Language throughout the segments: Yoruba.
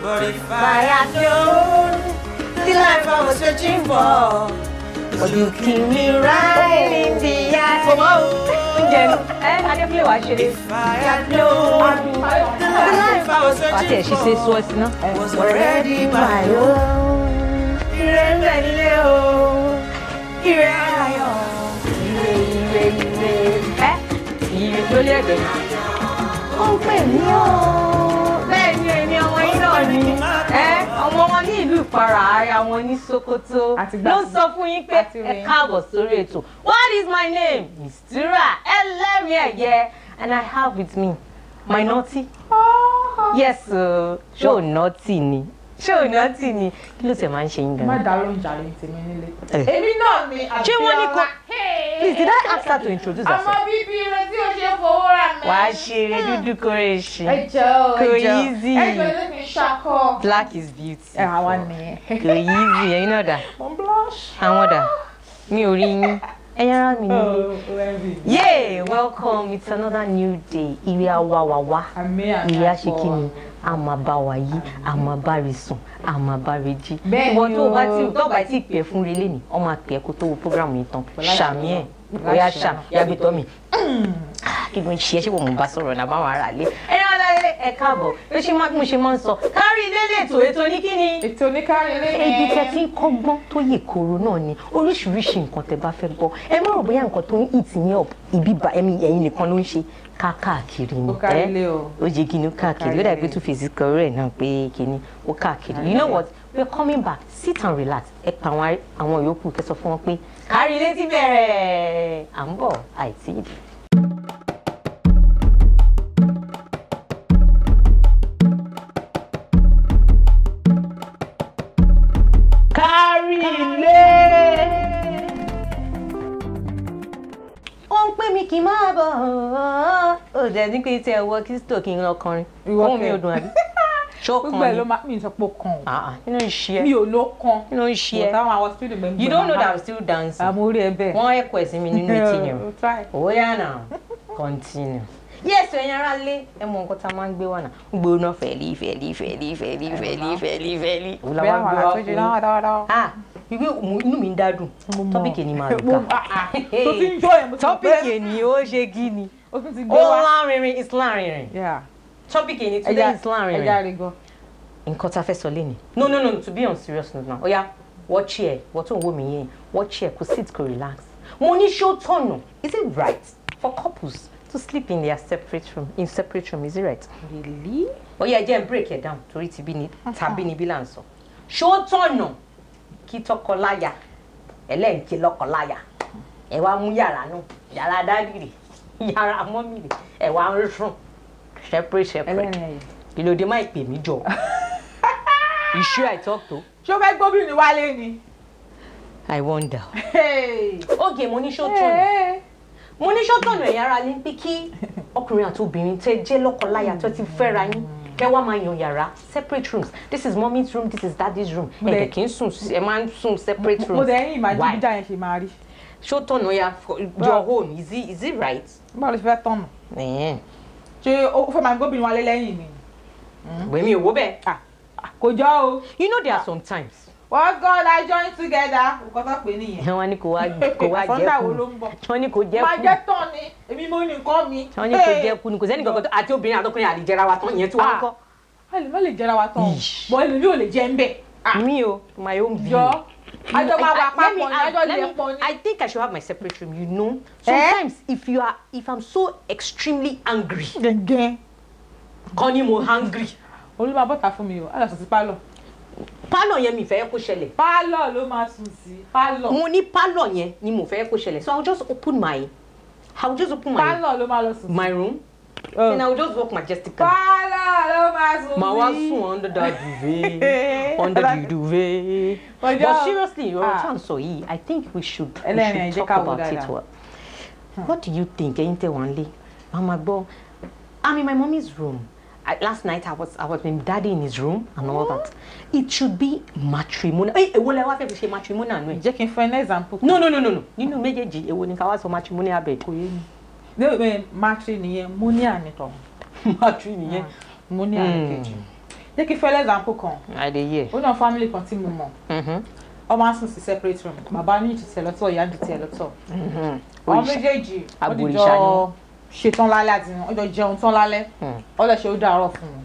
But if I had known the life I was searching for, would you keep me right in the eye? Come on. If I had known the life I was searching for was already my own. IreTV o, IRE O, ọmọ wọn ní ìlú Ìpara ara wọn ní Sokoto ló sọ fún yín pé ẹ káàbọ̀ sórí ètò. What is my name? Mistura Elerineye, and I have with me my naughty. Yes, show naughty ni. Show naughty ni. Kí ló ṣe máa ń ṣe yín gan? Má dá lóhùn jàre tèmi nílé. Èmi náà ni Abiola. Please, did I ask her to introduce herself? Ọmọ bíbí rẹ tí o ṣe fowó rà mí. Wàá ṣe eré dúdú kórè ṣe. Kò easy. Ẹgbẹ́ mi ṣakọ. Black is beauty. Àwọn nìyẹn. Kò easy, ẹ̀yin náà dà. Mo blush. Àwọn dà. Mi ò rí yín. Ẹ̀yin mi ni. Yay! Welcome. It's another new day. Ire awawawa. Ire aṣekini. Amabawa yìí, amabarisun, amabareji. Ìwọ tó bá ti pè fún relé ni, ó máa pè kó tó wo program yìí tán. Ṣàmì ẹ̀, bóyá ṣà, yàgbé tọ́ mi. Kí ló ń ṣe é ṣé wọ́n mú bá sọ̀rọ̀ náà báwọn ará lé. Ẹ̀yin ọ̀la ẹ káàbọ̀, bí mo ṣe máa ń sọ, Karile ètò ní kíni? Ètò ní Karile. Ibi tẹ́ ti ń kọ́gbọ́n tó yè koro náà ni oríṣiríṣi nǹkan tẹ́ bá fẹ́ gbọ́. Ẹ má rò bóyá nǹkan tó ń hit ní ìbíba ẹ̀yin nìkan ló ń ṣe. Káàkiri ni ó jẹ́ kí ni ó káàkiri ó dàbí two faces kan rẹ̀ náà pé kí ni ó káàkiri. You know what, we're coming back, sit and relax. Ẹ pa àwọn yòókù kẹ́ sọ fún wọn pé Karile ti bẹ̀rẹ̀ à ń bọ̀ àìtí ìdí. Kí máa bọ̀ ó dẹ̀ ní pé tí ẹ wọ kristo kí n lọ kọrin ohun mi ò dùn àbí ṣọ́kàn gbogbo ló máa mi sọ pé ó kàn nínú iṣẹ́ mi ò ló kàn nínú iṣẹ́ you don't know that I'm still dancing àmórí ẹ bẹ́ẹ̀ wọ́n ẹ̀kọ́ ẹ̀sìn mi nínú ìtìyàn ó yá náà continue. Yes, ẹ̀yin ará lé ẹ mọ nǹkan tá a máa ń gbé wà náà gbóná fẹ̀lí ìwé inú mi ń dádùn tọ́pìkì ni màá rí ká tọ́pìkì ni ó ṣe kí ni ó lárinrin is lárinrin tọ́pìkì ni today is lárinrin nǹkan tá a fẹ́ sọ léni no to be on serious note now ó yá wọ́n chair wọ́n tó ń wò mí yẹn wọ́n chair kò sit kò relax mo ní ṣó tọ̀nà is it right for couples to sleep in their separate room is it right? Really? ó yá jẹ́ break it down torí tàbí níbí là ń sọ ṣó tọ̀nà kí tọkọláya ẹlẹ́ǹkì lọ́kọláya ẹ wá mú yàrá náà yàrá dádìrì yàrá mọ́mìrì ẹ wá ń sùn separate kí ló dé má ìpè mí jọ iṣu I talk to. ṣó fẹ́ gbóbìnrin wálé ni. I wonder. Oge mo ní ṣọ́tọ̀nù ẹ̀yin ará lé pé kí ọkùnrin àti obìnrin tẹ́ jẹ́ lọ́kọláya tó ti fẹ́ra yín kẹ́ wá máa yan yàrá separate rooms. This is mommy's room, this is daddy's room. Ẹ kì í sùn ẹ máa ń sùn separate rooms. Mo dẹ̀ yín ìmájú bíjà yẹn ṣe máa rí. Ṣó tọ̀nà ya your own is it right? Báwo ló ṣe fẹ́ tọ̀nà? Ṣé o fẹ́ máa gbóbìnrin wálé lẹ́yìn mi? Bẹ̀mí òwò bẹ́ẹ̀. Kò jọ o. You know there are some times. What God I join together. Nǹkan tó pè nìyẹn. Wọ́n ní kò wá jẹ́ kú. Wọ́n ní kò jẹ́ kú. Máa jẹ́ tán ni, èmi mo ní nǹkan mi. Wọ́n ní kò jẹ́ kú ni kò sẹ́ni kankan àti obìnrin àtọkùnrin àlejẹra wa tán yẹn tí wọ́n kọ́. A lè má lè jẹra wa tán. Bọ́ ẹlòmí ò lè jẹ́ ń bẹ̀. Me o, my own view. Àjọ máa wà papọ̀ ní àjọ lè pọ̀ ní. I think I should have my separate room, you know. Sometimes if I'm so extremely angry. Kọ́ ni mo hungry. Olúwa bọ́ta fún mi o, a lọ sọ sí pálọ̀. Pálọ̀ yẹn mi fẹ́ kó ṣẹlẹ̀. Pálọ̀ ló máa sùn sí. Pálọ̀. Mo ní pálọ̀ yẹn ni mo fẹ́ kó ṣẹlẹ̀. So I'll just open my pálọ̀ ló máa lọ sùn. My room. Then I'll just walk majestically. Pálọ̀ ló máa sùn sí. Màá wá sùn under the duvet. But seriously, you're trying to say, I think we should talk about it well. What do you think? Ẹ̀yin tẹ́ wá nílé. Mama gbọ́. I'm in my mommy's room. Last night I was with my daddy in his room and all that. It should be matrimonial. Èwo lẹ wá fẹ́ fi ṣe matrimonial nu ẹ. Jẹ́ kí n fún ẹ ní example. No. Nínú méjèèjì èwo ni ká wá sọ matrimonial bed. Kò yé mi. No, matrimonial nìyẹn. Matrimonial nìyẹn. Matrimonial kejì. jẹ́ kí fẹ́lẹ́ example kan. Adéyẹ. Ó náà family kan tí mo mọ̀. Ọmọ sùn sí separate room. Bàbá ní ti tiẹ̀ lọ́tọ̀, ìyá ní ti tiẹ̀ lọ́tọ̀. Àwọn méjèèjì wọ́n ti jọ ṣetán lálẹ́ àti wọ́n jọ jẹun tán lálẹ́. Ó lè ṣe ó dàárọ̀ fún wọn.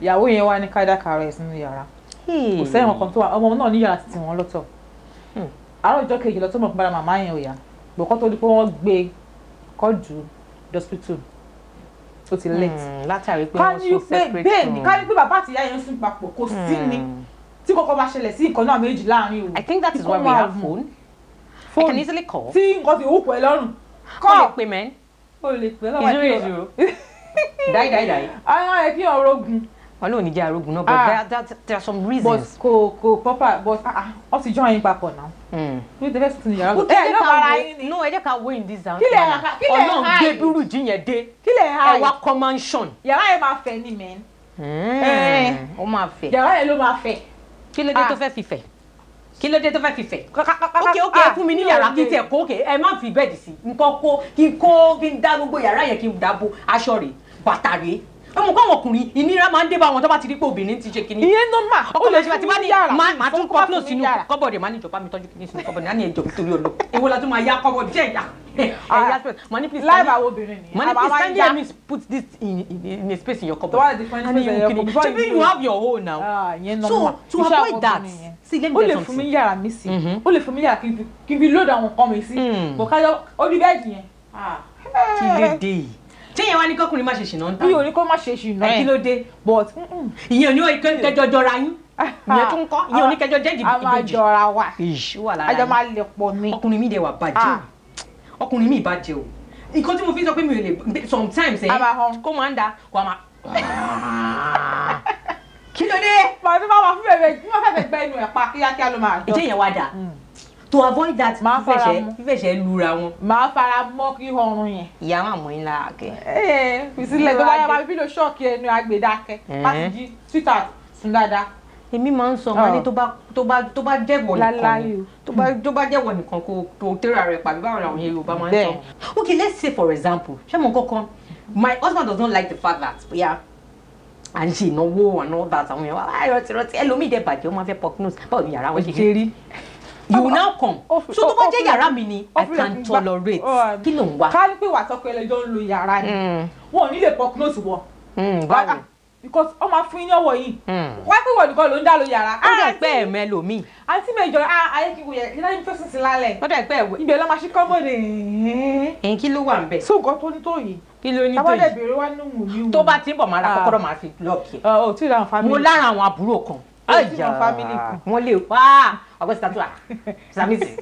Ìyàwó yẹn wá ní káídà Karile sínú yàrá. Kò sẹ́yìn ọkàn tó wà, ọmọ náà ní yàrá títí wọn lọ́tọ̀. Àárọ̀ ọjọ́ kejì lọ́tọ̀ mọ̀ pé bára màmá yẹn ò yá. Bọ̀kọ́ tó di pé wọ́n gbé kọ́ọ̀dù hospital. Ó ti late. Látàrí pé wọ́n sùn separate room. Ká ní pé bàbá àti ìyá yẹn sùn papọ̀ kò sí ni. Tí kọ́kọ́ bá ṣẹlẹ̀ sí nǹkan náà méjì láàrin o. I think that is why we have phone. I can easily call. Tí nǹkan ti hùpọ̀ ẹ lọ́rùn. Kọ́ lè pè mẹ́. O lè pè lọ́wọ́ kí zero. Die. Àwọn ẹ̀ kí ọ̀rọ̀ ogun. Ọlọ́run ní jẹ́ arógun náà, but there are some reasons. But kò proper, but ó ti join yín papọ̀ náà. Ní tẹ́fẹ́ sùn ní yàrá. No, ẹ jẹ́ ká wé in this down. Kí lè ha? Ọlọ́run gbé búrúdì yẹn dé. Kí lè ha? Ẹ wá kọ́ mansion. Yàrá yẹn máa fẹ̀ ní mẹ́n. Ó máa fẹ̀. Yàrá yẹn ló máa fẹ̀. Kí ló dé tó fẹ́ fi fẹ̀? Kí ló dé tó fẹ́ fi fẹ̀? Okay, fún mi ní yàrá kí tiẹ̀ kó ẹ má fi bẹ́ẹ̀dì sí. Nǹkan kí n dá gbogbo yàrá yẹn kí n dáàbò aṣọ rẹ̀, bàtà rẹ̀. Ọmọ kọ́ àwọn ọkùnrin ìnira máa ń dé bá wọn tó bá ti rí pé obìnrin ti ṣe kinní. Ìyẹn normal. Ọkọ lè ṣe àti bá ní máa tún kọ́pọ̀ sínú kọ́bọ̀dì máa ní ìjọba mi tọ́jú kinní sínú kọ́bọ̀dì náà ní ẹjọ́ nítorí ọlọ́. Èwo la tún máa yá kọ́bọ̀dì jẹ́ ìyá. Money please can you put this in a space in your cupboard. Maybe you have your own now. So to avoid that, see let me tell you something. Ó lè fún mi yàrá mi sí. Ó lè fún mi yàrá kí n fi load àwọn nǹkan mi sí. Bọ̀ kájọ ó di bẹ́ẹ̀dì yẹn. Kí ló dé yìí? Tí yẹn wá ní kọkùnrin má ṣe ṣìnà ń ta. Mi ò ní kó má ṣe ṣìnà. Kí ló dé? But ìyẹn ò ní kẹjọ jọra yín. Ìyẹn tún kọ́. Ìyẹn ò ní kẹjọ jẹ́ ìbejì. A máa jọra wa. Wà lára yín. Àjọ máa lè pọ̀ ni. Ọkùnrin mi dẹ̀ wà bàjẹ́ o. Ọkùnrin mi bàjẹ́ o. Nǹkan tí mo fi sọ pé mi ò lè sometimes kó máa ń da kó máa. Kí ló dé? Màá tún máa fún bèbè tí wọ́n fẹ́ gbẹ́ inú ẹ̀ pa kíákíá ló máa jọ. Ìjẹ́ yẹn wá dà. To avoid that, fífẹ̀ṣẹ̀ lura wọn. Màá fara mọ́ kí ọrùn yẹn. Ìyá máa mọ̀ yín lára kẹ́. Ìsílẹ̀ tó bá yá máa fi lò ṣọ́ọ̀kì ẹnu àgbèdákẹ́. Láti jí sweetheart sùn dáadáa. Èmi máa ń sọ wọn ní tó bá jẹ́wọ̀ nìkan tó bá jẹ́wọ̀ nìkan kó tẹ́ra rẹ̀ pàbí báwo làwọn Yorùbá máa ń sọ. Okay, let's say for example, ṣé mo kọ́kọ́ my husband does not like the fact that à ń ṣe ìnáwó and all that àwọn èèyàn rọtí ẹlòmíì dẹ̀ bàjẹ́ ó máa fẹ́ pop nose báwo ni yàrá wọn ṣe rí. You will now come. So tó bá jẹ́ yàrá mi ni I can tolerate. Kí ló ń wá? Ká ní pé wà tọ́kọ ẹlẹ́jọ́ ń lo yàrá ni. Wọ́n ò ní lè pop nose wọ. Báwo? Because ó máa fún yín ọwọ́ yìí. Wá pé wọ́n nìkan ló ń dá lo yàrá. Ó dẹ̀ pẹ́ ẹ̀mẹ́ lòmíì. Àǹtí mi ìjọba ayé kí wọ́n yẹ kí láyé fẹ́ sùn sí lálẹ́. Ó dẹ̀ pẹ́ ẹ̀wẹ̀. Ibẹ̀ ló máa ṣí kọ́mọ̀dé. Ẹ̀yin kí ló wà ń bẹ̀? So nǹkan tó ní tó yìí. Kí ló ní tó yìí? Tábàdẹ̀ bèrè wá nínú wù mí wù. Tó bá ti ń bọ̀ máa ra kọ́kọ́rọ́ máa fi lọ́ọ̀kì. Ò tí ì ra àwọn family. Mo lára àwọn àbúrò kan. Wọ́n lè wá ọgbẹ́ sitatua samisi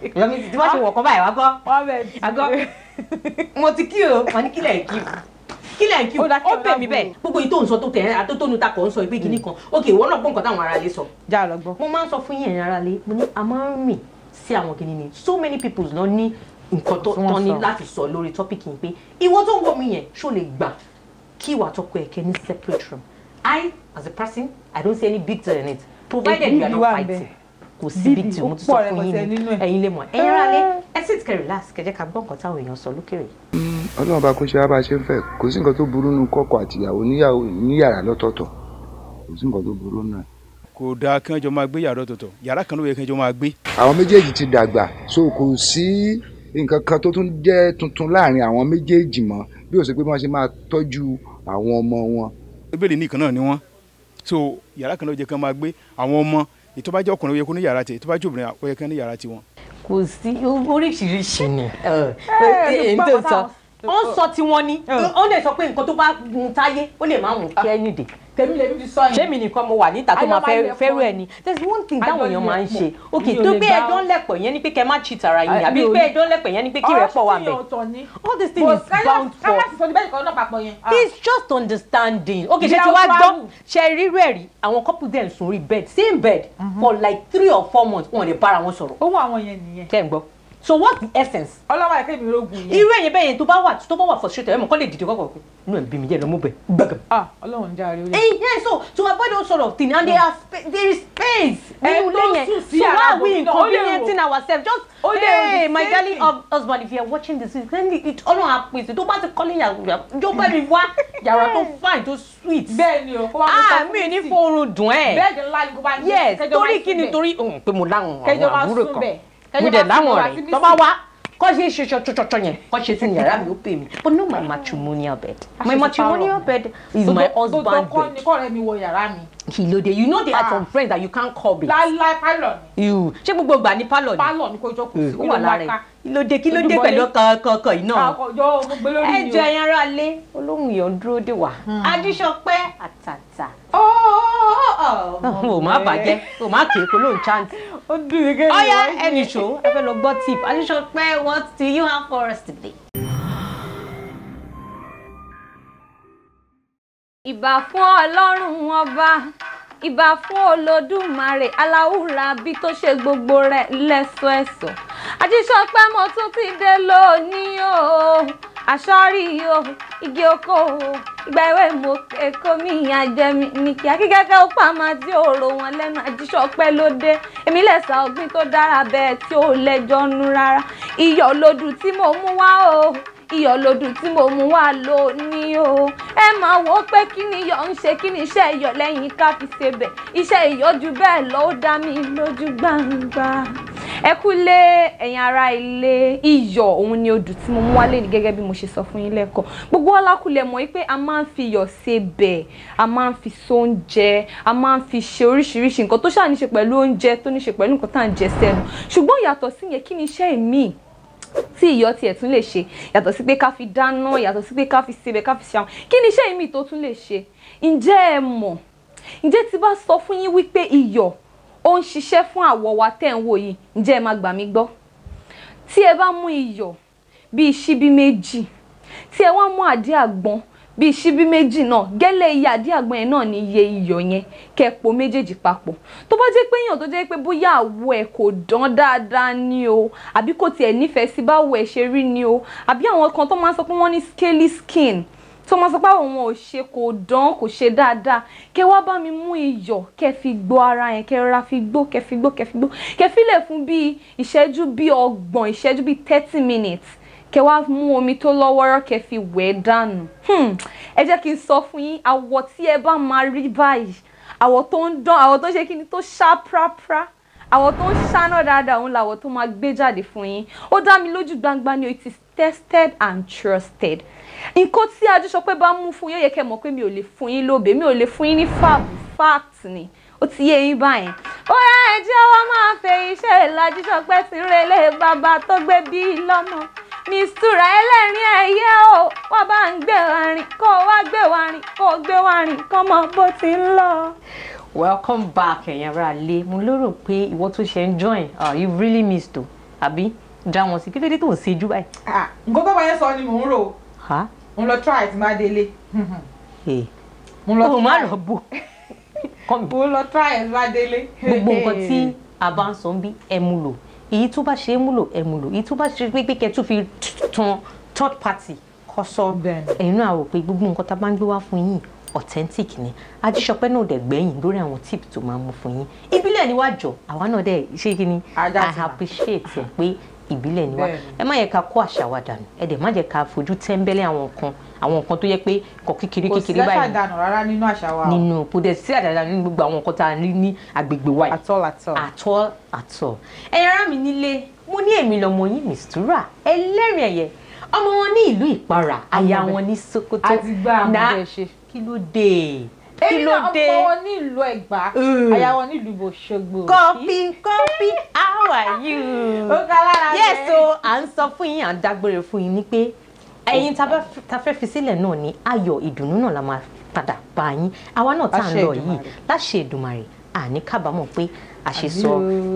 tí wọ́n ṣe wọ̀ kọ́ báyìí wá kọ́ àgọ́ mo ti kí o wọ́n ní kílẹ̀ kí o ó bẹ̀ mí bẹ́ẹ̀ gbogbo yìí tó ń sọ tó tẹ̀ ẹ́ àtótónu ta kò ń sọ ìpè kìíní kan ok ìwọ náà gbọ́ nǹkan táwọn aráalé sọ. já lọ gbọ́. mo máa ń sọ fún yín aráalé mo ní a máa ń rìn sí àwọn kìíní ni so many people lọ ní nǹkan tó tán ní láti sọ lórí topic yìí pé ìwọ tó ń wọ mi yẹn ṣó lè gbà kí ìwà tọkọ ẹ̀ kẹ́ ní separate room. I as a person I don't see any big deal in it provided you are not fighting. Kò sí big deal mo ti sọ fún yín ní ẹ̀yin lè mọ̀ ẹ̀yin aráalé ẹ sì kẹ́ relax kẹ́ jẹ́ ká gbọ́ nǹkan táwọn èèyàn sọ lókèrè. Ọlọ́run bá kó ṣe bá ṣe ń fẹ́ kò sí nǹkan tó burú nínú kọ́kọ́ àti ìyàwó ní yàrá lọ́tọ̀ọ̀tọ̀ kò sí nǹkan tó burú náà. Kò dáa kí wọ́n jọ máa gbé yàrá ọ̀tọ̀ọ̀tọ̀ yàrá kan ló yẹ kí wọ́n jọ máa gbé. Àwọn méjèèjì ti dàgbà so kò sí nǹkan kan tó tún jẹ́ tuntun láàrin àwọn méjèèjì mọ́ bí ó ṣe pé wọ́n ṣe máa tọ́jú àwọn ọmọ wọn. Bíbélì nìkan náà ni wọ́n so yàrá kan ló yẹ kí wọ́n máa gbé àwọn ọmọ ètò bá jẹ́ ọkùnrin ó yẹ kó ní yàrá tiẹ̀ ètò bá jẹ́ obìnrin ó yẹ kó ní yàrá tiwọn. Kò sí oríṣiríṣi ni èyí tó sọ ó ń sọ tiwọn ni ó lè sọ pé nǹkan tó bá gun táyé ó lè má mú kí ẹni dè. Tèmi lè fi sọ yẹn. Ṣé mi nìkan mo wà níta tó máa fẹ́rù ẹ̀ ni there is one thing táwọn èèyàn máa ń ṣe ok tó gbé ẹjọ́ ńlẹ̀pọ̀ yẹn ni pé kẹ́ má cheat ara yín àbí gbé ẹjọ́ ńlẹ̀pọ̀ yẹn ni pé kí rẹ̀ pọ̀ wà bẹ̀. All this thing is bound for it's just understanding ok ṣe ti wá gbọ́ ṣe rírú ẹ̀ rí àwọn couple dem sùn rí bed same bed for like 3 or 4 months wọn lè bára wọn sọ̀rọ̀. Owó àwọn yẹn nìyẹn. Kẹ́ ń gbọ́ so what's the essence? ọlọ́wà ẹ̀kẹ́ mi rogun yẹn. irú ẹ̀yìn bẹ́ẹ̀ yẹn tó bá wà frustrated ẹ̀ mọ̀ kọ́ lè dìde kọ́kọ́ pé inú ẹ̀ bí mi jẹ́ lọ́mú bẹ̀ gbẹ̀gẹ̀. ọlọ́run jàre ó yẹ. Yeah, so to avoid all sort of thing and there is space. So why are we inconveniencing ourselves? Just hey, my darling husband, if you are watching this, then it all happens. Don't bother calling don't buy me what yàrá tó fine tó sweet. Bẹ́ẹ̀ni o, kó wá mú mi ní fóorun dùn ẹ́. Bẹ́ẹ̀ni ńlá ni kó bá ń jẹ́. Yes, torí kí ni torí pé mo láwọn àbúrò kan. Mo dẹ̀ láwọn rẹ̀ tó bá wá. Cause he yẹn kọ́ ṣe sí yàrá mi ó pè mí but no my matrimonial bed my matrimonial bed is my husband bed. Dọ́dọ̀ ní kọ́ rẹ̀ mi wọ yàrá mi. Kìlódé you know there are some friends that you can't call me. láíláí pálọ̀ ni. Ṣé gbogbo ìgbà ní pálọ̀ ni. Pálọ̀ ni kò jókòó sí ó wà lára ẹ̀. Kìlódé pẹ̀lú kankan yìí náà. àkọ́jọ́ mo gbé lórí mi o. Ẹjọ́ ẹ̀yin ará lé olóhùn yọ̀ ń dúró dè wá. Adíṣọpẹ́ àtàtà. O má bàjẹ́ o má kéé kó ló ń chant. Ó dùn mí kẹ́lẹ́. Ọ̀yá ẹnì ṣó ẹ fẹ́ lọ gbọ́ tip. Adíṣọpẹ́ what do you have for us today? Ìbà fún Ọlọ́run ọba, ìbà fún Olódùmarè aláwùrà bí tó ṣe gbogbo rẹ̀ lẹ́sọ̀ẹ́sọ̀. Ajíṣọpẹ́ mo tún ti dé lónìí o, àṣọ́rí o, igi oko o, ìgbà èwe mo kéko mi àjẹmí ní kíá kíkẹ́kẹ́ ó pa máa tí ó rò wọ́n lẹ́nu. Ajíṣọpẹ́ ló dé, èmi lẹ́sà ọ̀gbìn tó dára bẹ́ẹ̀ tí ó lẹ́jọ́ nú rárá. Iyọ̀ lodù tí mo mú wá o, iyọ̀ lodù tí mo mú wá lónìí o. Ẹ máa wò ó pé kí ni iyọ̀ ń ṣe, kí ni iṣẹ́ iyọ̀ lẹ́yìn ká fi ṣebẹ̀. Iṣẹ́ iyọ̀ jù bẹ́ẹ̀ lọ ó dá mi lójú gbangba. Ẹ kúlé ẹ̀yin ará ilé, iyọ̀ òun ni odù tí mo mú wálé ní gẹ́gẹ́ bí mo ṣe sọ fún yín lẹ́kọ̀ọ́. Gbogbo alákùlẹ̀ mọ̀ pé a máa ń fi iyọ̀ ṣebẹ̀, a máa ń fi sóúnjẹ, a máa ń fi ṣe oríṣiríṣi nǹkan tó ṣáà ní ṣe pẹ̀lú oúnjẹ, tó ní ṣe pẹ̀lú nǹkan tá à ń jẹ sẹ́nu. Ṣùgbọ́n yàtọ̀ sí yẹn, kí ni iṣẹ́ ìmíì tí iyọ̀ tiẹ̀ tún lè ṣe yàtọ̀ sí pé ká fi dáná, yàtọ̀ sí pé ká fi sebẹ̀, ká fi ṣe àwọn kí ni iṣẹ́ ìmíì tó tún lè ṣe? Ǹjẹ́ ẹ mọ̀? Ǹjẹ́ tí bá sọ fún yín wípé iyọ̀ ó ń ṣiṣẹ́ fún àwọ̀ wa tẹ́ ń wò yìí, ǹjẹ́ ẹ máa gbà mí gbọ́? Tí ẹ bá mú iyọ̀ bíi ṣíbí méjì, tí ẹ wá mú àdí àgbọn bíi ṣíbí méjì náà, gẹ́lẹ́ iye àdí àgbọn yẹn náà ni iye iyọ̀ yẹn, kẹ́ po méjèèjì papọ̀. Tó bá jẹ́ pé èèyàn tó jẹ́ pé bóyá àwọ̀ ẹ̀ kò dán dáadáa ni o, àbí kò tiẹ̀ nífẹ̀ẹ́ sí báwo ẹ̀ ṣe rí ni o, àbí àwọn kan tó máa ń sọ pé wọ́n ní scaly skin, tó máa sọ pé àwọn ò ṣe kò dán kò ṣe dáadáa, kẹ́ wá bá mi mú iyọ̀ kẹ́ fi gbó ara yẹn, kẹ́ rọra fi gbó, kẹ́ fi gbó, kẹ́ fi gbó, kẹ́ fi lẹ̀ fún bíi ìṣẹ́jú bíi 30 ìṣẹ́jú bíi 30 minutes. Kẹ́ wá mú omi tó lọ́wọ́rọ́ kẹ́ fi wẹ̀ dànù. Ẹ jẹ́ kí n sọ fún yín, àwọ̀ tí ẹ bá máa rí báyìí, àwọ̀ tó ń dán, àwọ̀ tó ṣe kí ni tó ṣá prapra, àwọ̀ tó ń ṣáná dáadáa, òun làwọ̀ tó máa gbé jáde fún yín. Ó dá mi lójú gbangba ni, it is tested and trusted. Nǹkan tí Ajíṣọpẹ́ bá mú fún yín, ó yẹ kẹ́ mọ̀ pé mi ò lè fún yín lóbe, mi ò lè fún yín ní fact ni. Ó ti yé yín báyẹn. Ó yẹ ẹ jẹ́ wọ́n máa fẹ́ iṣẹ́ Ajíṣọpẹ́ tí ń relé bàbá tó gbé bí lọ́mọ. Mistura Elerineye o, wá bá ń gbé wa rìn, kó wá gbé wa rìn, kó gbé wa rìn, kó mọ bó ti ń lọ. Welcome back ẹ̀yin ará ilé. Mo lérò pé ìwọ tó ṣe ń join, you really missed o, àbí? Já wọn sí, kí ló dé tó ń ṣe jú báyìí? Nǹkan tó bá yẹn sọ ni mò ń rò. Mo lọ try tí máa délé. Mo lọ bò. Mo lọ try tí máa délé. Gbogbo nǹkan tí a bá ń sọ ń bí ẹ mú lò. Èyí tó bá ṣe é múlò ẹ múlò, èyí tó bá ṣe pé kẹ́ tún fi tan third party kọ́ sọ ẹ̀yin náà rò pé gbogbo nǹkan tá a bá ń gbé wá fún yín authentic ni. Ajíṣọpẹ́ náà dẹ̀ gbẹ̀yìn lórí àwọn tip tó máa ń mú fún yín. Ìbílẹ̀ ni wá jọ àwa náà dẹ̀ ṣé kí ni I appreciate ẹ̀ pé ìbílẹ̀ ni wá. Ẹ má yẹ ká kó àṣà wa dànù, ẹ dẹ̀ má jẹ́ ká fojú tẹ́ńbẹ́lẹ́ àwọn nǹkan tó yẹ pé kò kékeré báyìí. Kò sí àṣàdànù rárá nínú àṣà wa. Nínú kò dẹ̀ sí àṣàdànù nínú gbogbo àwọn nǹkan tá a ní agbègbè wa yìí. At all. Ẹ̀yin ará mi nílé, mo ní èmi lọmọ yín Mistura Elerineye, ọmọ wọn ní ìlú Ìpara, aya wọn ní Sokoto. Àti gbá àmúbẹ̀ ṣe. Kí ló dé? Èmi náà ọmọ wọn ní ìlú Ẹ̀gbá, aya wọn ní ìlú Òṣogbo. Copy, how are you? Ó ká lára rẹ̀. Yes, so à ń sọ fún yín, à ń dágbére fún yín ní pé ẹ̀yin tá fẹ́ fi sílẹ̀ náà ní ayọ̀ ìdùnnú náà la máa padà bá yín. Àwa náà tá à ń lọ yìí láṣẹ Èdùmàrè àní kábàámọ̀ pé àṣesọ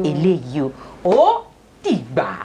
eléyìí o. Ó dìgbà.